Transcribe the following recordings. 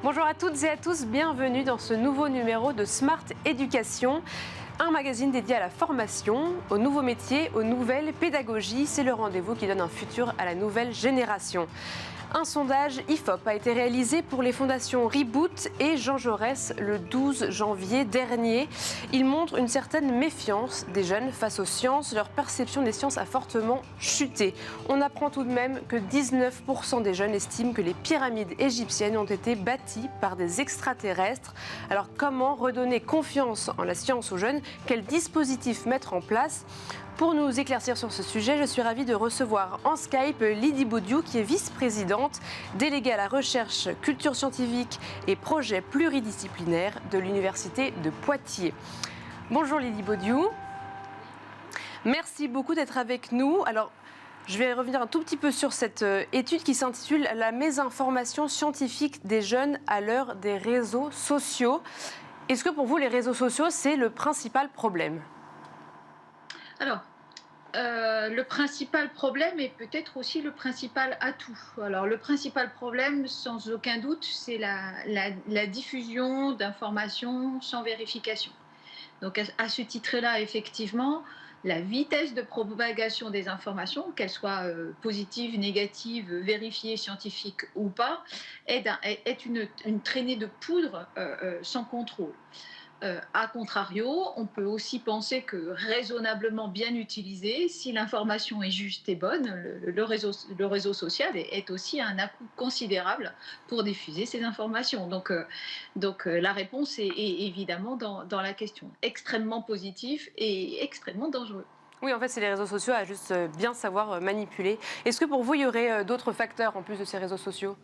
Bonjour à toutes et à tous, bienvenue dans ce nouveau numéro de Smart Éducation, un magazine dédié à la formation, aux nouveaux métiers, aux nouvelles pédagogies. C'est le rendez-vous qui donne un futur à la nouvelle génération. Un sondage IFOP a été réalisé pour les fondations Reboot et Jean Jaurès le 12 janvier dernier. Il montre une certaine méfiance des jeunes face aux sciences. Leur perception des sciences a fortement chuté. On apprend tout de même que 19% des jeunes estiment que les pyramides égyptiennes ont été bâties par des extraterrestres. Alors comment redonner confiance en la science aux jeunes? Quels dispositifs mettre en place? Pour nous éclaircir sur ce sujet, je suis ravie de recevoir en Skype Lydie Baudiou, qui est vice-présidente, déléguée à la recherche, culture scientifique et projets pluridisciplinaires de l'Université de Poitiers. Bonjour Lydie Baudiou. Merci beaucoup d'être avec nous. Alors, je vais revenir un tout petit peu sur cette étude qui s'intitule « La mésinformation scientifique des jeunes à l'heure des réseaux sociaux ». Est-ce que pour vous, les réseaux sociaux, c'est le principal problème ? Alors, le principal problème est peut-être aussi le principal atout. Alors, le principal problème, sans aucun doute, c'est la diffusion d'informations sans vérification. Donc, à ce titre-là, effectivement, la vitesse de propagation des informations, qu'elles soient positives, négatives, vérifiées, scientifiques ou pas, est une traînée de poudre sans contrôle. A contrario, on peut aussi penser que raisonnablement bien utilisé, si l'information est juste et bonne, le réseau social est aussi un à-coup considérable pour diffuser ces informations. Donc, la réponse est évidemment dans la question. Extrêmement positif et extrêmement dangereux. Oui, en fait, c'est les réseaux sociaux à juste bien savoir manipuler. Est-ce que pour vous, il y aurait d'autres facteurs en plus de ces réseaux sociaux ?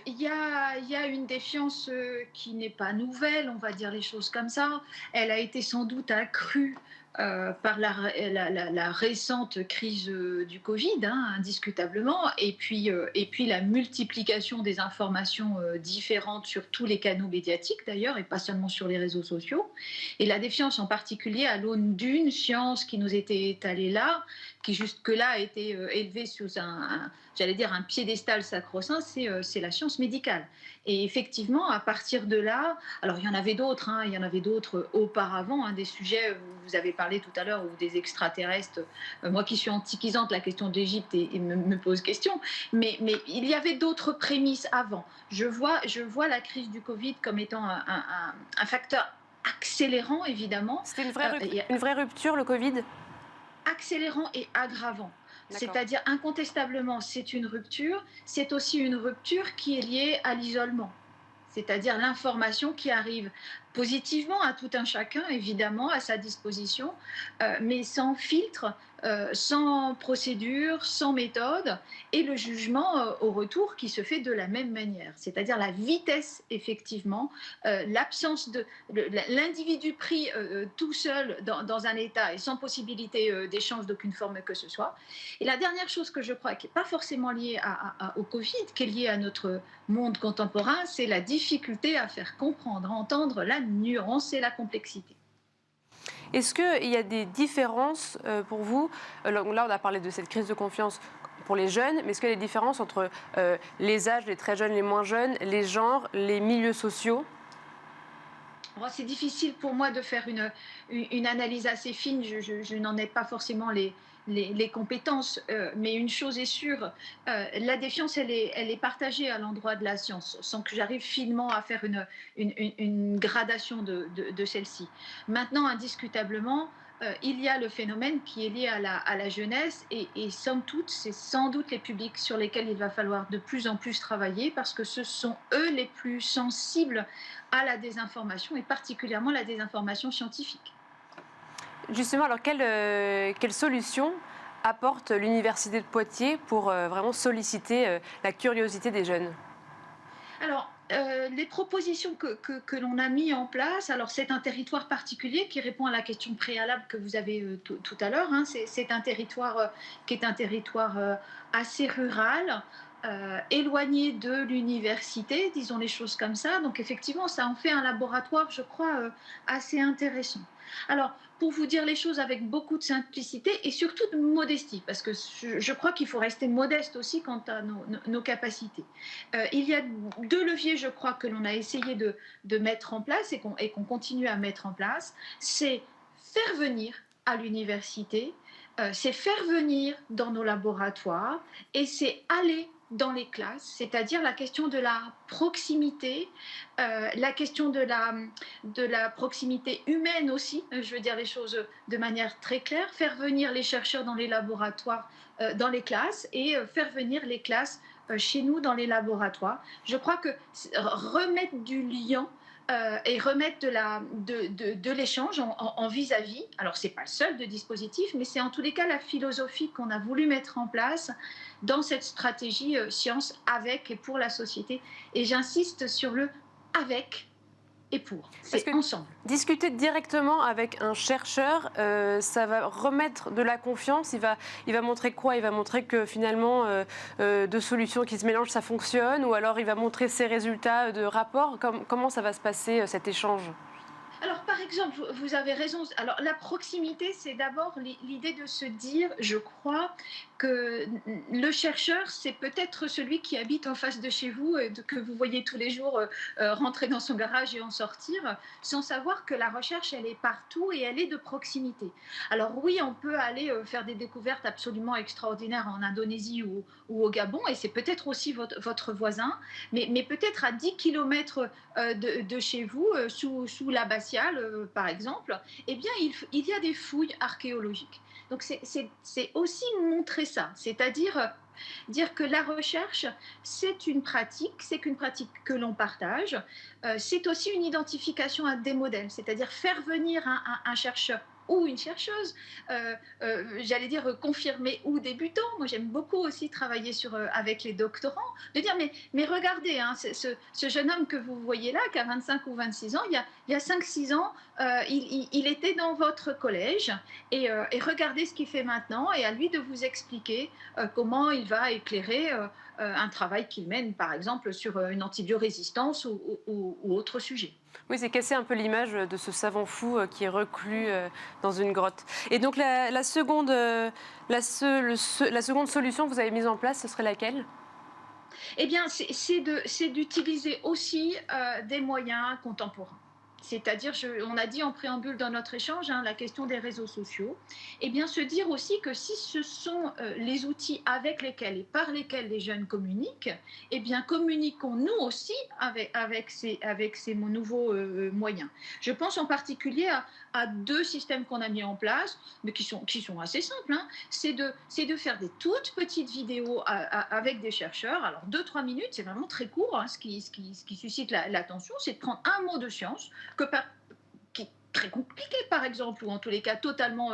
Il y a une défiance qui n'est pas nouvelle, on va dire les choses comme ça. Elle a été sans doute accrue par la récente crise du Covid, hein, indiscutablement, et puis la multiplication des informations différentes sur tous les canaux médiatiques d'ailleurs, et pas seulement sur les réseaux sociaux. Et la défiance en particulier à l'aune d'une science qui nous était étalée là, qui jusque-là a été élevée sous j'allais dire un piédestal sacro-saint, c'est la science médicale. Et effectivement, à partir de là, alors il y en avait d'autres, hein, il y en avait d'autres auparavant, hein, des sujets, vous avez parlé tout à l'heure, ou des extraterrestres. Moi qui suis antiquisante, la question d'Égypte me pose question, mais il y avait d'autres prémices avant. Je vois la crise du Covid comme étant un facteur accélérant, évidemment. C'était une vraie rupture, le Covid ? Accélérant et aggravant. D'accord. C'est-à-dire, incontestablement, c'est une rupture. C'est aussi une rupture qui est liée à l'isolement. C'est-à-dire l'information qui arrive positivement à tout un chacun, évidemment, à sa disposition, mais sans filtre, sans procédure, sans méthode, et le jugement au retour qui se fait de la même manière. C'est-à-dire la vitesse, effectivement, l'absence de l'individu pris tout seul dans un état et sans possibilité d'échange d'aucune forme que ce soit. Et la dernière chose que je crois qui n'est pas forcément liée au Covid, qui est liée à notre monde contemporain, c'est la difficulté à faire comprendre, à entendre la nuance et la complexité. Est-ce qu'il y a des différences pour vous? Là, on a parlé de cette crise de confiance pour les jeunes, mais est-ce qu'il y a des différences entre les âges, les très jeunes, les moins jeunes, les genres, les milieux sociaux? C'est difficile pour moi de faire une analyse assez fine, je n'en ai pas forcément les compétences, mais une chose est sûre, la défiance, elle est partagée à l'endroit de la science, sans que j'arrive finement à faire une gradation de celle-ci. Maintenant, indiscutablement, il y a le phénomène qui est lié à la jeunesse et somme toute, c'est sans doute les publics sur lesquels il va falloir de plus en plus travailler parce que ce sont eux les plus sensibles à la désinformation et particulièrement la désinformation scientifique. Justement, alors quelle solution apporte l'Université de Poitiers pour vraiment solliciter la curiosité des jeunes? Alors, les propositions que l'on a mis en place, alors c'est un territoire particulier qui répond à la question préalable que vous avez tout à l'heure, hein, c'est un territoire qui est un territoire assez rural, éloigné de l'université, disons les choses comme ça. Donc effectivement, ça en fait un laboratoire, je crois, assez intéressant. Alors, pour vous dire les choses avec beaucoup de simplicité et surtout de modestie, parce que je crois qu'il faut rester modeste aussi quant à nos capacités. Il y a deux leviers, je crois, que l'on a essayé de mettre en place et qu'on continue à mettre en place. C'est faire venir à l'université, c'est faire venir dans nos laboratoires et c'est aller dans les classes, c'est-à-dire la question de la proximité, la question de la proximité humaine aussi, je veux dire les choses de manière très claire, faire venir les chercheurs dans les laboratoires, dans les classes et faire venir les classes chez nous dans les laboratoires. Je crois que remettre du lien et remettre de l'échange en vis-à-vis. Alors, ce n'est pas le seul de dispositif, mais c'est en tous les cas la philosophie qu'on a voulu mettre en place dans cette stratégie science avec et pour la société. Et j'insiste sur le avec et pour. C'est ensemble. Discuter directement avec un chercheur, ça va remettre de la confiance. Il va montrer quoi? Il va montrer que finalement, deux solutions qui se mélangent, ça fonctionne. Ou alors il va montrer ses résultats de rapport. Comment ça va se passer, cet échange? Alors, par exemple, vous avez raison. Alors, la proximité, c'est d'abord l'idée de se dire, je crois, que le chercheur, c'est peut-être celui qui habite en face de chez vous et que vous voyez tous les jours rentrer dans son garage et en sortir, sans savoir que la recherche, elle est partout et elle est de proximité. Alors oui, on peut aller faire des découvertes absolument extraordinaires en Indonésie ou au Gabon, et c'est peut-être aussi votre voisin, mais peut-être à 10 kilomètres de chez vous, sous l'abbatiale, par exemple, eh bien, il y a des fouilles archéologiques. Donc, c'est aussi montrer ça, c'est-à-dire dire que la recherche, c'est qu'une pratique que l'on partage. C'est aussi une identification à des modèles, c'est-à-dire faire venir un chercheur ou une chercheuse, j'allais dire confirmée ou débutant. Moi, j'aime beaucoup aussi travailler avec les doctorants, de dire, mais regardez, hein, ce jeune homme que vous voyez là, qui a 25 ou 26 ans, il y a 5-6 ans, il était dans votre collège, et regardez ce qu'il fait maintenant, et à lui de vous expliquer comment il va éclairer un travail qu'il mène, par exemple, sur une antibiorésistance ou autre sujet. Oui, c'est casser un peu l'image de ce savant fou qui est reclus dans une grotte. Et donc la seconde solution que vous avez mise en place, ce serait laquelle? Eh bien, c'est d'utiliser aussi des moyens contemporains. C'est-à-dire, on a dit en préambule dans notre échange, hein, la question des réseaux sociaux. Eh bien, se dire aussi que si ce sont les outils avec lesquels et par lesquels les jeunes communiquent, eh bien, communiquons-nous aussi avec ces nouveaux moyens. Je pense en particulier à deux systèmes qu'on a mis en place, mais qui sont assez simples, hein. C'est de faire des toutes petites vidéos avec des chercheurs. Alors, 2-3 minutes, c'est vraiment très court, hein. Ce qui suscite l'attention, c'est de prendre un mot de science qui est très compliqué, par exemple, ou en tous les cas totalement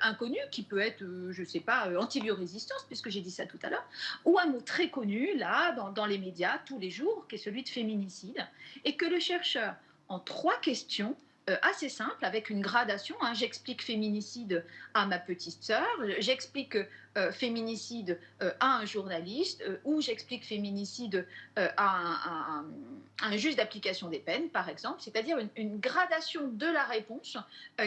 inconnu, qui peut être, je ne sais pas, antibiorésistance, puisque j'ai dit ça tout à l'heure, ou un mot très connu, là, dans les médias, tous les jours, qui est celui de féminicide, et que le chercheur, en 3 questions, assez simple, avec une gradation, hein. J'explique féminicide à ma petite sœur, j'explique féminicide à un journaliste, ou j'explique féminicide à un juge d'application des peines, par exemple, c'est-à-dire une gradation de la réponse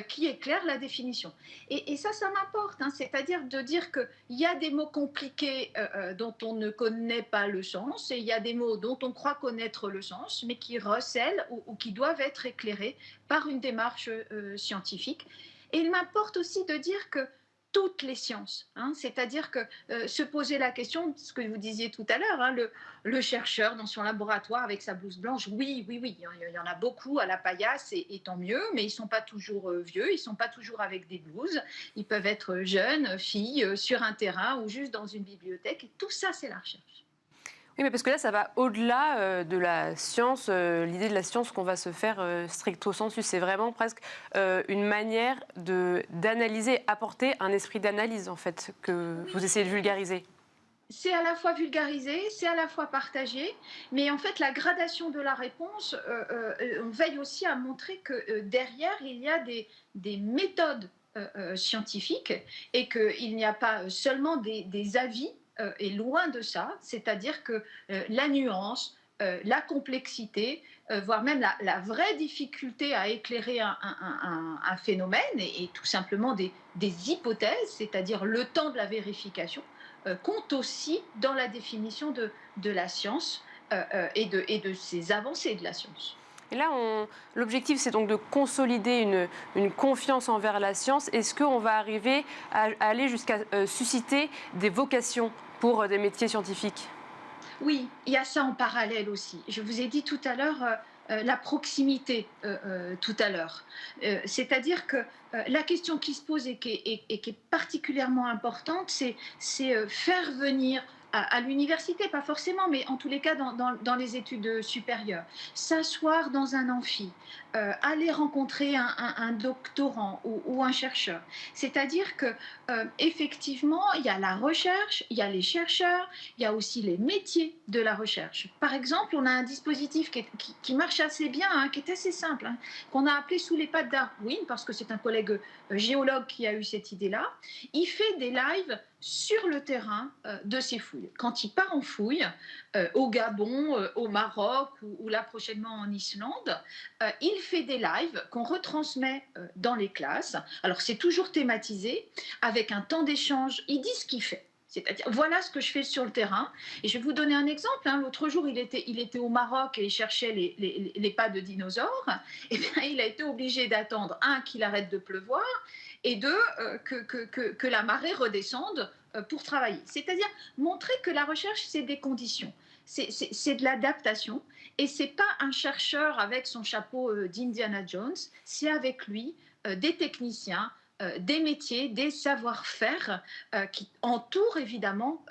qui éclaire la définition. Et ça m'importe, hein, c'est-à-dire de dire qu'il y a des mots compliqués dont on ne connaît pas le sens, et il y a des mots dont on croit connaître le sens, mais qui recèlent ou qui doivent être éclairés par une démarche scientifique. Et il m'importe aussi de dire que toutes les sciences, hein, c'est-à-dire que se poser la question, ce que vous disiez tout à l'heure, hein, le chercheur dans son laboratoire avec sa blouse blanche, oui, il y en a beaucoup à la paillasse, et tant mieux, mais ils ne sont pas toujours vieux, ils ne sont pas toujours avec des blouses, ils peuvent être jeunes, filles, sur un terrain ou juste dans une bibliothèque, et tout ça, c'est la recherche. Oui, mais parce que là, ça va au-delà de la science. L'idée de la science qu'on va se faire stricto sensu, c'est vraiment presque une manière d'analyser, apporter un esprit d'analyse, en fait, que vous essayez de vulgariser. C'est à la fois vulgarisé, c'est à la fois partagé, mais en fait, la gradation de la réponse, on veille aussi à montrer que derrière, il y a des méthodes scientifiques, et qu'il n'y a pas seulement des avis, et loin de ça, c'est-à-dire que la nuance, la complexité, voire même la vraie difficulté à éclairer un phénomène et tout simplement des hypothèses, c'est-à-dire le temps de la vérification, compte aussi dans la définition de la science et de ses avancées de la science. Et là, l'objectif, c'est donc de consolider une confiance envers la science. Est-ce qu'on va arriver à aller jusqu'à susciter des vocations pour des métiers scientifiques? Oui, il y a ça en parallèle aussi. Je vous ai dit tout à l'heure la proximité tout à l'heure. C'est-à-dire que la question qui se pose et qui est particulièrement importante, c'est faire venir à l'université, pas forcément, mais en tous les cas dans les études supérieures, s'asseoir dans un amphi, aller rencontrer un doctorant ou un chercheur. C'est-à-dire que effectivement, il y a la recherche, il y a les chercheurs, il y a aussi les métiers de la recherche. Par exemple, on a un dispositif qui marche assez bien, hein, qui est assez simple, hein, qu'on a appelé Sous les pattes Darwin, parce que c'est un collègue géologue qui a eu cette idée-là. Il fait des lives sur le terrain de ses fouilles. Quand il part en fouille, au Gabon, au Maroc ou là prochainement en Islande, il fait des lives qu'on retransmet dans les classes. Alors c'est toujours thématisé, avec un temps d'échange. Il dit ce qu'il fait. C'est-à-dire, voilà ce que je fais sur le terrain. Et je vais vous donner un exemple. Hein. L'autre jour, il était au Maroc et il cherchait les pas de dinosaures. Et bien, il a été obligé d'attendre, un, qu'il arrête de pleuvoir, et deux, que la marée redescende pour travailler. C'est-à-dire montrer que la recherche, c'est des conditions. C'est de l'adaptation. Et ce n'est pas un chercheur avec son chapeau d'Indiana Jones. C'est avec lui des techniciens, des métiers, des savoir-faire qui entourent évidemment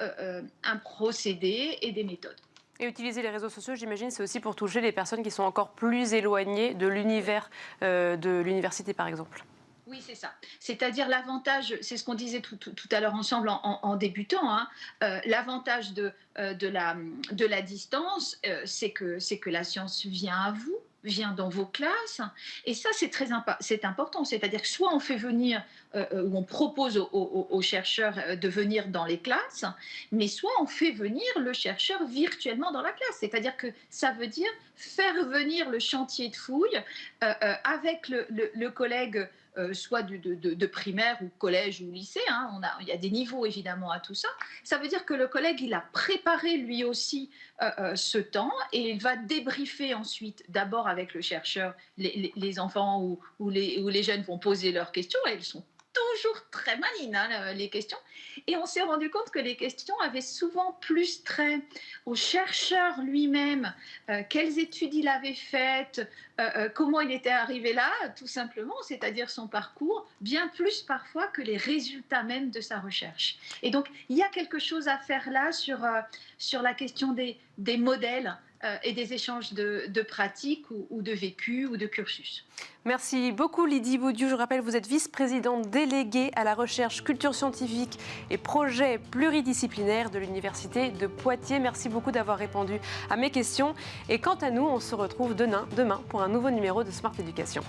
un procédé et des méthodes. Et utiliser les réseaux sociaux, j'imagine, c'est aussi pour toucher les personnes qui sont encore plus éloignées de l'univers de l'université, par exemple. Oui, c'est ça. C'est-à-dire l'avantage, c'est ce qu'on disait tout à l'heure ensemble en débutant, hein, l'avantage de la distance, c'est que la science vient à vous, vient dans vos classes, et ça c'est important, c'est-à-dire que soit on fait venir ou on propose aux chercheurs de venir dans les classes, mais soit on fait venir le chercheur virtuellement dans la classe, c'est-à-dire que ça veut dire faire venir le chantier de fouille avec le collègue soit de primaire ou collège ou lycée, hein, il y a des niveaux évidemment à tout ça. Ça veut dire que le collègue, il a préparé lui aussi ce temps et il va débriefer ensuite, d'abord avec le chercheur, les enfants ou les jeunes vont poser leurs questions et elles sont toujours très malines, hein, les questions. Et on s'est rendu compte que les questions avaient souvent plus trait au chercheur lui-même, quelles études il avait faites, comment il était arrivé là, tout simplement, c'est-à-dire son parcours, bien plus parfois que les résultats même de sa recherche. Et donc, il y a quelque chose à faire là sur la question des modèles et des échanges de pratiques ou de vécu ou de cursus. Merci beaucoup Lydie Boudiou. Je rappelle, vous êtes vice-présidente déléguée à la recherche, culture scientifique et projets pluridisciplinaires de l'Université de Poitiers. Merci beaucoup d'avoir répondu à mes questions. Et quant à nous, on se retrouve demain pour un nouveau numéro de Smart Éducation.